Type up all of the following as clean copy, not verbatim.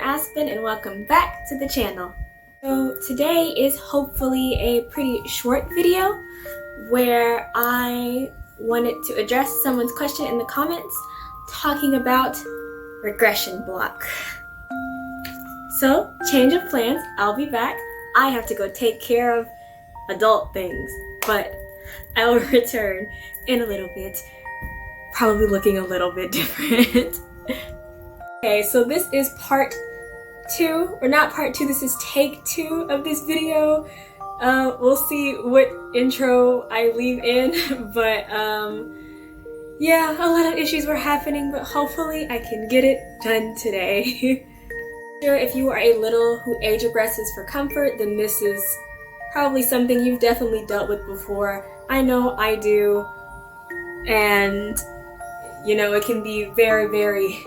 itty-bittyaspen and welcome back to the channel. So today is hopefully a pretty short video where I wanted to address someone's question in the comments talking about regression block. So change of plans, I'll be back. I have to go take care of adult things, but I will return in a little bit, probably looking a little bit different. Okay, so this is part 2, or not part 2, this is take 2 of this video. We'll see what intro I leave in, but yeah, a lot of issues were happening, but hopefully I can get it done today. Sure, if you are a little who age regresses for comfort, then this is probably something you've definitely dealt with before. I know I do, and you know, it can be very, very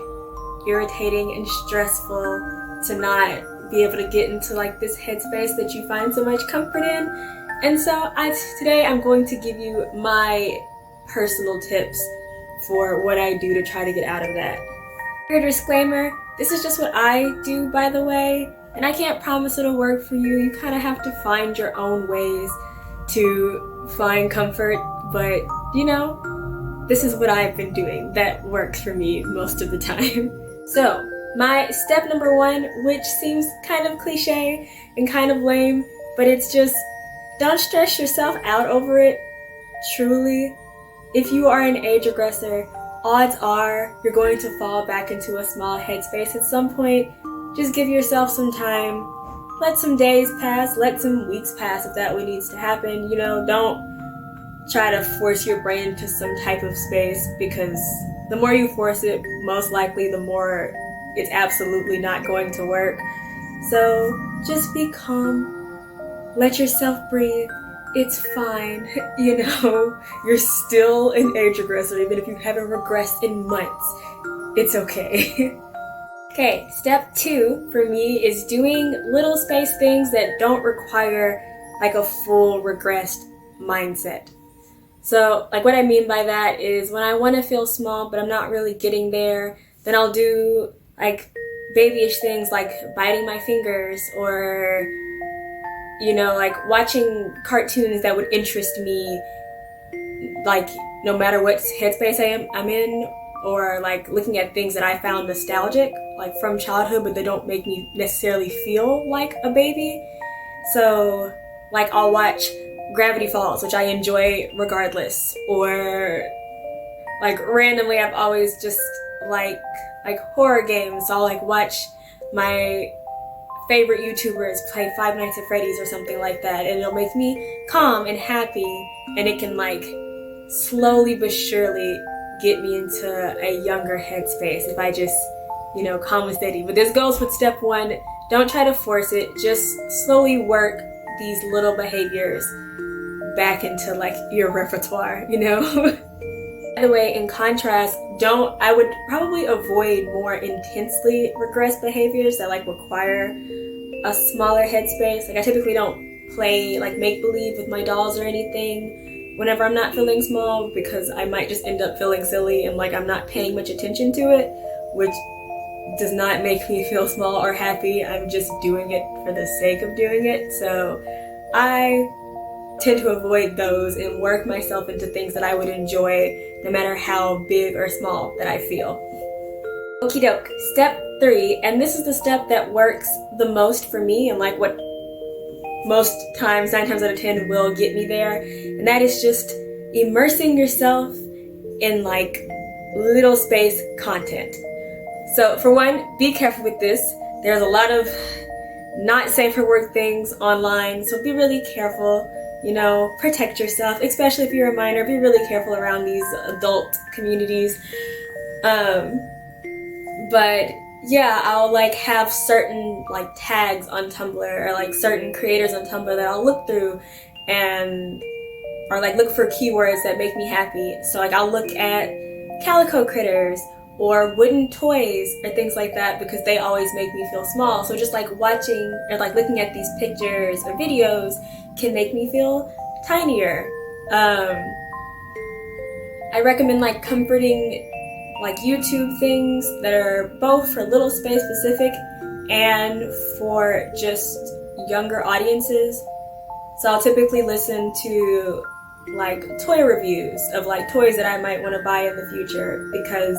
irritating and stressful to not be able to get into like this headspace that you find so much comfort in. And so today I'm going to give you my personal tips for what I do to try to get out of that. Your disclaimer, this is just what I do, by the way, and I can't promise it'll work for you. You kind of have to find your own ways to find comfort, but you know, this is what I've been doing that works for me most of the time. So my step number 1, which seems kind of cliche and kind of lame, but it's just don't stress yourself out over it. Truly, if you are an age regressor, odds are you're going to fall back into a small headspace at some point. Just give yourself some time. Let some days pass, let some weeks pass if that what needs to happen. You know, don't try to force your brain to some type of space, because the more you force it, most likely the more it's absolutely not going to work. So just be calm, let yourself breathe. It's fine, you know, you're still an age regressor even if you haven't regressed in months. It's okay. Okay, step 2 for me is doing little space things that don't require like a full regressed mindset. So like what I mean by that is when I want to feel small but I'm not really getting there, then I'll do like babyish things like biting my fingers, or you know, like watching cartoons that would interest me, like no matter what headspace I'm in, or like looking at things that I found nostalgic, like from childhood, but they don't make me necessarily feel like a baby. So like I'll watch Gravity Falls, which I enjoy regardless, or like randomly I've always just like horror games. So I'll like watch my favorite YouTubers play Five Nights at Freddy's or something like that, and it'll make me calm and happy, and it can like slowly but surely get me into a younger headspace if I just, you know, calm and steady. But this goes with step 1, don't try to force it, just slowly work these little behaviors back into like your repertoire, you know. By the way, in contrast, I would probably avoid more intensely regressed behaviors that like require a smaller headspace. Like I typically don't play like make-believe with my dolls or anything whenever I'm not feeling small, because I might just end up feeling silly and like I'm not paying much attention to it, which does not make me feel small or happy. I'm just doing it for the sake of doing it. So I tend to avoid those and work myself into things that I would enjoy no matter how big or small that I feel. Okie doke, step 3, and this is the step that works the most for me and like what most times, 9 times out of 10, will get me there, and that is just immersing yourself in like little space content. So for one, be careful with this. There's a lot of not safe for work things online, so be really careful. You know, protect yourself, especially if you're a minor. Be really careful around these adult communities. But yeah, I'll like have certain like tags on Tumblr, or like certain creators on Tumblr that I'll look through, and or like look for keywords that make me happy. So like I'll look at calico critters or wooden toys or things like that, because they always make me feel small. So just like watching or like looking at these pictures or videos can make me feel tinier. I recommend like comforting like YouTube things that are both for little space specific and for just younger audiences. So I'll typically listen to like toy reviews of like toys that I might want to buy in the future, because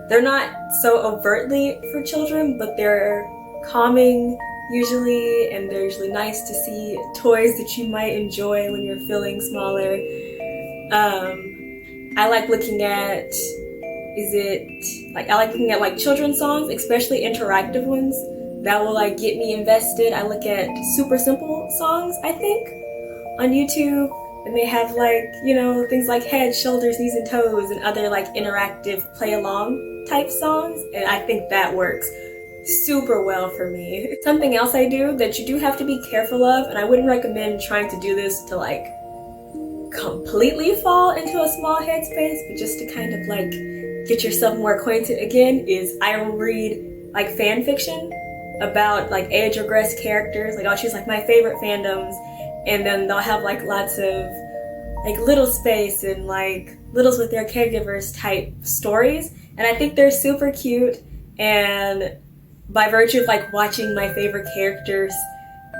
they're not so overtly for children, but they're calming usually, and they're usually nice to see toys that you might enjoy when you're feeling smaller. I like looking at like children's songs, especially interactive ones that will like get me invested. I look at super simple songs, I think, on YouTube, and they have like, you know, things like head, shoulders, knees and toes, and other like interactive play along type songs, and I think that works super well for me. Something else I do that you do have to be careful of, and I wouldn't recommend trying to do this to like completely fall into a small headspace, but just to kind of like get yourself more acquainted again, is I will read like fan fiction about like age regressed characters. Like I'll choose like my favorite fandoms, and then they'll have like lots of like Little Space and like Littles with Their Caregivers type stories, and I think they're super cute, and by virtue of like watching my favorite characters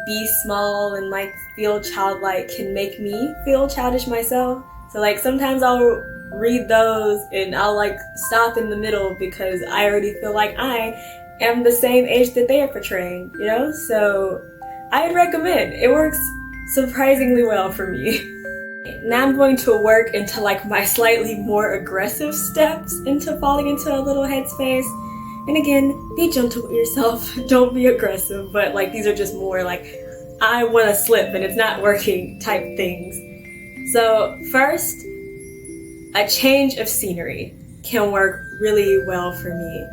be small and like feel childlike can make me feel childish myself. So like sometimes I'll read those and I'll like stop in the middle because I already feel like I am the same age that they are portraying, you know? So I'd recommend. It works surprisingly well for me. Now I'm going to work into like my slightly more aggressive steps into falling into a little headspace. And again, be gentle with yourself, don't be aggressive, but like these are just more like I want to slip and it's not working type things. So first, a change of scenery can work really well for me.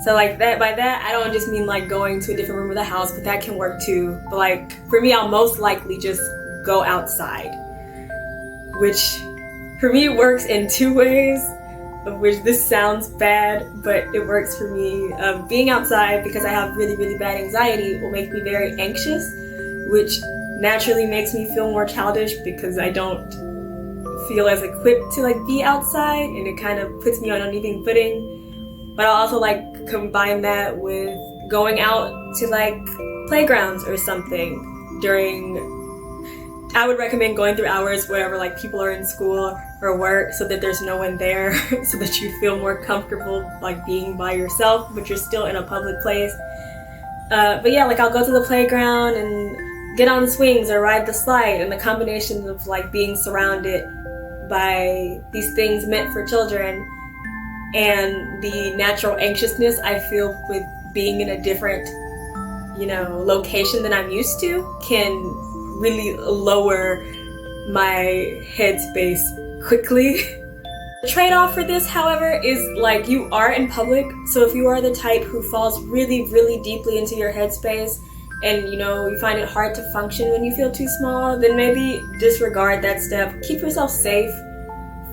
So like that, by that I don't just mean like going to a different room of the house, but that can work too. But like for me, I'll most likely just go outside, which for me works in two ways, of which this sounds bad, but it works for me. Being outside, because I have really, really bad anxiety, will make me very anxious, which naturally makes me feel more childish because I don't feel as equipped to like be outside, and it kind of puts me on uneven footing. But I'll also like combine that with going out to like playgrounds or something during, I would recommend going through hours wherever like people are in school or work, so that there's no one there, so that you feel more comfortable like being by yourself, but you're still in a public place. But yeah, like I'll go to the playground and get on swings or ride the slide, and the combination of like being surrounded by these things meant for children and the natural anxiousness I feel with being in a different, you know, location than I'm used to can really lower my headspace quickly. The trade-off for this, however, is like you are in public, so if you are the type who falls really, really deeply into your headspace and you know you find it hard to function when you feel too small, then maybe disregard that step. Keep yourself safe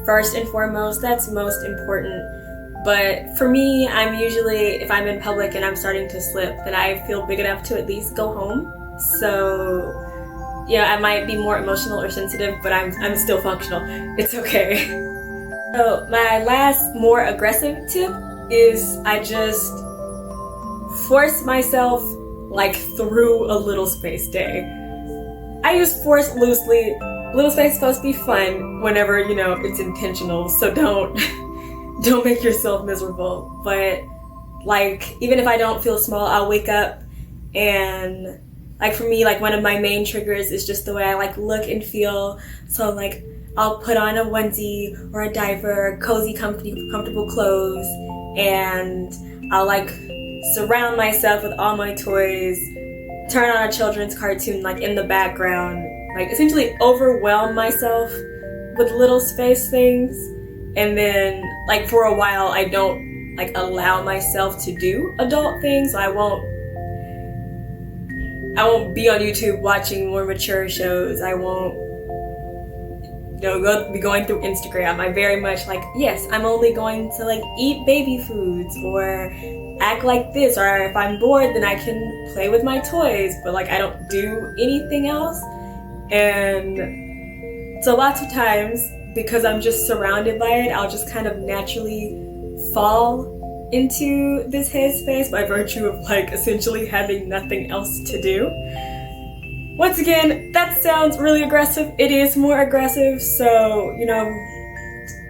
first and foremost. That's most important. But for me, I'm usually, if I'm in public and I'm starting to slip, then I feel big enough to at least go home. So yeah, I might be more emotional or sensitive, but I'm still functional. It's okay. So my last more aggressive tip is I just force myself like through a Little Space day. I use force loosely. Little Space is supposed to be fun whenever, you know, it's intentional, so don't make yourself miserable. But like, even if I don't feel small, I'll wake up and like for me, like one of my main triggers is just the way I like look and feel. So like I'll put on a onesie or a diaper, cozy, comfortable clothes, and I'll like surround myself with all my toys, turn on a children's cartoon like in the background, like essentially overwhelm myself with Little Space things. And then like for a while I don't like allow myself to do adult things. So I won't be on YouTube watching more mature shows. I won't, you know, be going through Instagram. I very much like, yes, I'm only going to like eat baby foods or act like this, or if I'm bored then I can play with my toys, but like I don't do anything else. And so lots of times, because I'm just surrounded by it, I'll just kind of naturally fall into this headspace by virtue of like essentially having nothing else to do. Once again, that sounds really aggressive. It is more aggressive, so, you know,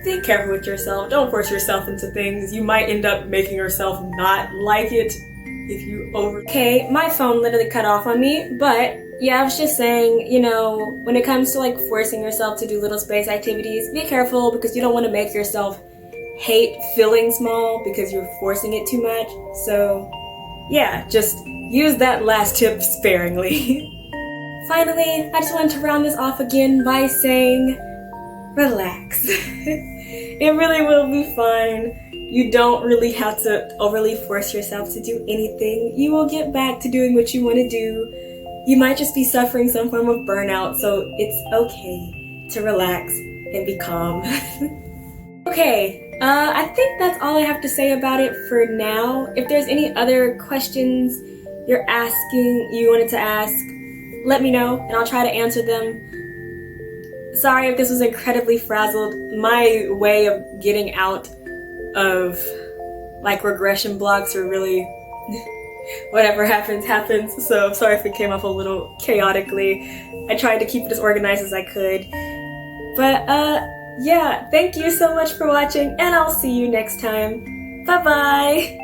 be careful with yourself. Don't force yourself into things. You might end up making yourself not like it if you Okay, my phone literally cut off on me, but yeah, I was just saying, you know, when it comes to like forcing yourself to do little space activities, be careful because you don't want to make yourself hate feeling small because you're forcing it too much. So yeah, just use that last tip sparingly. Finally, I just wanted to round this off again by saying, relax. It really will be fine. You don't really have to overly force yourself to do anything. You will get back to doing what you want to do. You might just be suffering some form of burnout, so it's okay to relax and be calm. Okay, I think that's all I have to say about it for now. If there's any other questions you wanted to ask, let me know and I'll try to answer them. Sorry if this was incredibly frazzled. My way of getting out of like regression blocks are really whatever happens, so I'm sorry if it came off a little chaotically. I tried to keep it as organized as I could. But yeah, thank you so much for watching and I'll see you next time. Bye bye!